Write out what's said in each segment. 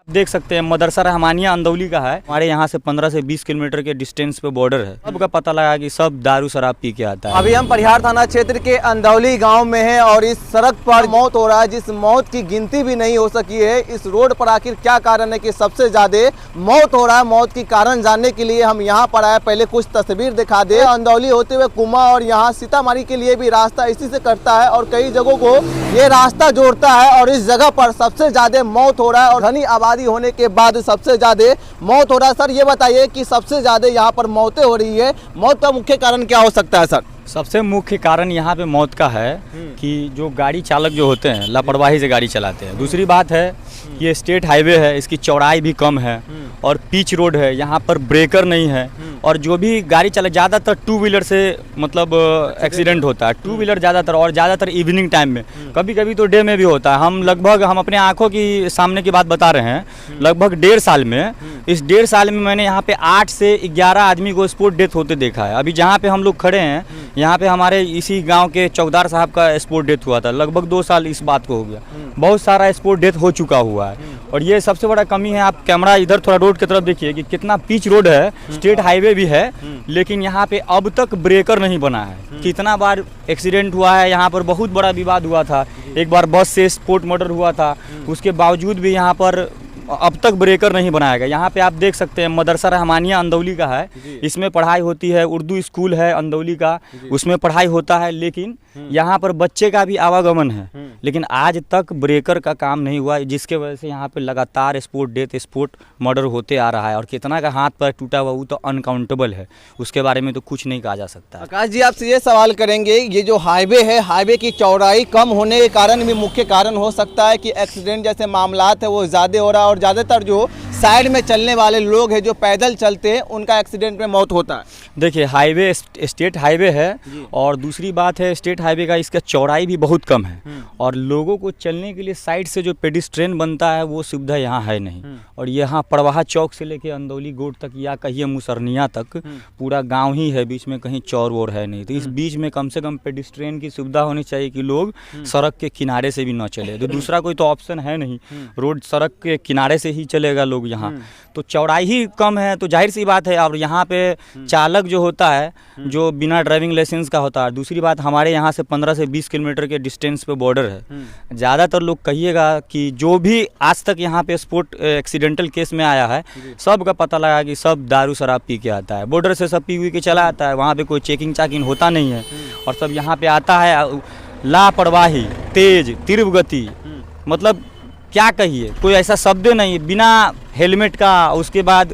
देख सकते हैं मदरसा रहमानिया अंदौली का है। हमारे यहाँ से 15 से 20 किलोमीटर के डिस्टेंस पे बॉर्डर है। सबका पता लगा कि सब दारू शराब पी के आता है। अभी हम परिहार थाना क्षेत्र के अंदौली गांव में हैं और इस सड़क पर मौत हो रहा है, जिस मौत की गिनती भी नहीं हो सकी है। इस रोड पर आखिर क्या कारण है कि सबसे ज्यादा मौत हो रहा है? मौत की कारण जानने के लिए हम यहाँ पर आए। पहले कुछ तस्वीर दिखा दे। अंदौली होते हुए कुमा और यहाँ सीतामढ़ी के लिए भी रास्ता इसी से कटता है और कई जगहों को ये रास्ता जोड़ता है और इस जगह पर सबसे ज्यादा मौत हो रहा है और घनी आबादी होने के बाद सबसे ज्यादा मौत हो रहा है। सर ये बताइए कि सबसे ज्यादा यहाँ पर मौतें हो रही है, मौत का मुख्य कारण क्या हो सकता है? सर सबसे मुख्य कारण यहाँ पे मौत का है कि जो गाड़ी चालक जो होते हैं लापरवाही से गाड़ी चलाते हैं। दूसरी बात है ये स्टेट हाईवे है, इसकी चौड़ाई भी कम है और पिच रोड है, यहाँ पर ब्रेकर नहीं है और जो भी गाड़ी चला ज़्यादातर टू व्हीलर से मतलब एक्सीडेंट होता है। टू व्हीलर ज़्यादातर और ज़्यादातर इवनिंग टाइम में, कभी कभी तो डे में भी होता है। हम अपने आंखों की सामने की बात बता रहे हैं। लगभग 1.5 साल में, इस 1.5 साल में मैंने यहाँ पे 8 से 11 आदमी को स्पॉट डेथ होते देखा है। अभी जहाँ पे हम लोग खड़े हैं यहाँ पे हमारे इसी गांव के चौकीदार साहब का स्पॉट डेथ हुआ था। लगभग 2 साल इस बात को हो गया। बहुत सारा स्पॉट डेथ हो चुका हुआ है और ये सबसे बड़ा कमी है। आप कैमरा इधर थोड़ा रोड की तरफ देखिए कि कितना पिच रोड है, स्टेट हाईवे भी है, लेकिन यहाँ पे अब तक ब्रेकर नहीं बना है। कितना बार एक्सीडेंट हुआ है, यहाँ पर बहुत बड़ा विवाद हुआ था। एक बार बस से स्पॉट मर्डर हुआ था, उसके बावजूद भी यहाँ पर अब तक ब्रेकर नहीं बनाया गया। यहाँ पे आप देख सकते हैं मदरसा रहमानिया अंदौली का है, इसमें पढ़ाई होती है। उर्दू स्कूल है अंदौली का, उसमें पढ़ाई होता है, लेकिन यहाँ पर बच्चे का भी आवागमन है, लेकिन आज तक ब्रेकर का काम नहीं हुआ, जिसके वजह से यहाँ पे लगातार स्पॉट डेथ, स्पॉट मर्डर होते आ रहा है। और कितना का हाथ पैर टूटा हुआ वो तो अनकाउंटेबल है, उसके बारे में तो कुछ नहीं कहा जा सकता। आकाश जी आपसे ये सवाल करेंगे, ये जो हाईवे है, हाईवे की चौड़ाई कम होने के कारण भी मुख्य कारण हो सकता है कि एक्सीडेंट जैसे मामलात है वो ज़्यादा हो रहा है और ज़्यादातर जो साइड में चलने वाले लोग हैं, जो पैदल चलते हैं, उनका एक्सीडेंट में मौत होता है। देखिए हाईवे स्टेट हाईवे है और दूसरी बात है स्टेट हाईवे का इसका चौड़ाई भी बहुत कम है और लोगों को चलने के लिए साइड से जो पेडिस्ट्रेन बनता है वो सुविधा यहाँ है नहीं। और यहाँ परवाहा चौक से लेके अंदौली गोड तक या कहिए मुसरनिया तक पूरा गांव ही है, बीच में कहीं चौर वोर है नहीं। तो इस बीच में कम से कम पेडिस्ट्रेन की सुविधा होनी चाहिए कि लोग सड़क के किनारे से भी न चले। तो दूसरा कोई तो ऑप्शन है नहीं, रोड सड़क के किनारे से ही चलेगा लोग यहाँ। तो चौड़ाई ही कम है तो जाहिर सी बात है। और यहाँ पे चालक जो होता है जो बिना ड्राइविंग लाइसेंस का होता है। दूसरी बात हमारे यहाँ से 15 से 20 किलोमीटर के डिस्टेंस पे बॉर्डर है। ज़्यादातर लोग कहिएगा कि जो भी आज तक यहाँ पे स्पॉट एक्सीडेंटल केस में आया है, सबका पता लगा कि सब दारू शराब पी के आता है। बॉर्डर से सब पी हुई के चला आता है, वहाँ पे कोई चेकिंग चाकिंग होता नहीं है और सब यहाँ पे आता है लापरवाही, तेज तीव्र गति, मतलब क्या कहिए, कोई ऐसा शब्द नहीं, बिना हेलमेट का। उसके बाद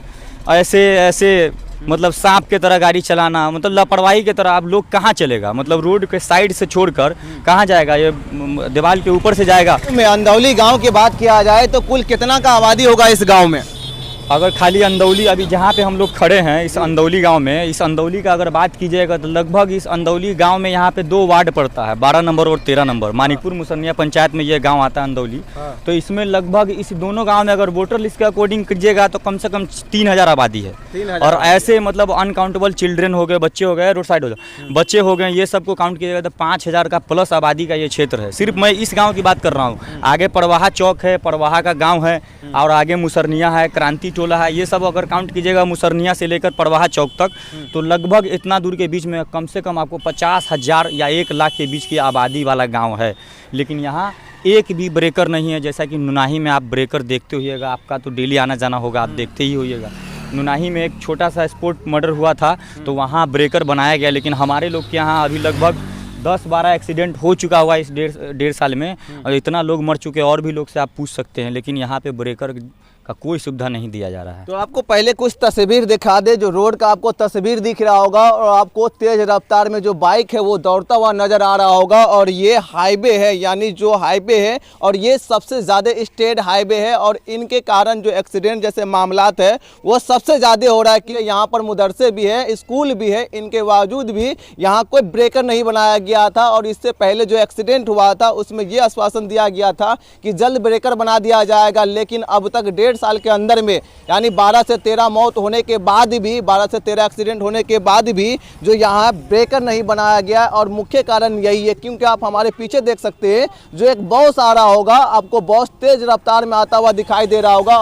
ऐसे मतलब सांप के तरह गाड़ी चलाना, मतलब लापरवाही की तरह। अब लोग कहाँ चलेगा, मतलब रोड के साइड से छोड़कर कहाँ जाएगा? ये दीवार के ऊपर से जाएगा। में अंदौली गांव की बात किया जाए तो कुल कितना का आबादी होगा इस गांव में? अगर खाली अंदौली, अभी जहाँ पे हम लोग खड़े हैं इस अंदौली गांव में, इस अंदौली का अगर बात कीजिएगा तो लगभग इस अंदौली गांव में यहाँ पे 2 वार्ड पड़ता है, 12 नंबर और 13 नंबर। मानिकपुर मुसरनिया पंचायत में ये गांव आता है अंदौली। तो इसमें लगभग इस दोनों गांव में अगर वोटर लिस्ट के अकॉर्डिंग कीजिएगा तो कम से कम 3000 आबादी है। और ऐसे मतलब अनकाउंटेबल चिल्ड्रेन हो गए, बच्चे हो गए, रोड साइड हो गए बच्चे हो गए, ये सबको काउंट कीजिएगा तो 5000 का प्लस आबादी का ये क्षेत्र है। सिर्फ मैं इस गाँव की बात कर रहा हूँ। आगे परवाहा चौक है, परवाहा का गाँव है और आगे मुसरनिया है, क्रांति टोला है, ये सब अगर काउंट कीजिएगा मुसरनिया से लेकर परवाहा चौक तक तो लगभग इतना दूर के बीच में कम से कम आपको 50,000 या 1 लाख के बीच की आबादी वाला गांव है। लेकिन यहाँ एक भी ब्रेकर नहीं है। जैसा कि नुनाही में आप ब्रेकर देखते होइएगा, आपका तो डेली आना जाना होगा, आप देखते ही होइएगा। नुनाही में एक छोटा सा स्पॉट मर्डर हुआ था तो वहाँ ब्रेकर बनाया गया, लेकिन हमारे लोग के यहाँ अभी लगभग 10-12 एक्सीडेंट हो चुका हुआ इस 1.5 साल में और इतना लोग मर चुके। और भी लोग से आप पूछ सकते हैं, लेकिन यहाँ पे ब्रेकर का कोई सुविधा नहीं दिया जा रहा है। तो आपको पहले कुछ तस्वीर दिखा दे। जो रोड का आपको तस्वीर दिख रहा होगा और आपको तेज रफ्तार में जो बाइक है वो दौड़ता हुआ नजर आ रहा होगा और ये हाईवे है, यानी जो हाईवे है और ये सबसे ज़्यादा स्टेट हाईवे है और इनके कारण जो एक्सीडेंट जैसे मामलात है वो सबसे ज़्यादा हो रहा है कि यहाँ पर मदरसे भी है, स्कूल भी है, इनके बावजूद भी यहाँ कोई ब्रेकर नहीं बनाया गया था। और इससे पहले जो एक्सीडेंट हुआ था उसमें ये आश्वासन दिया गया था कि जल्द ब्रेकर बना दिया जाएगा, लेकिन अब तक 1.5 साल के अंदर में यानी 12 से 13 मौत होने के बाद भी, 12 से 13 एक्सीडेंट होने के बाद भी जो यहाँ ब्रेकर नहीं बनाया गया। और मुख्य कारण यही है क्योंकि आप हमारे पीछे देख सकते हैं जो एक बस आ रहा होगा, आपको बस तेज रफ्तार में आता हुआ दिखाई दे रहा होगा।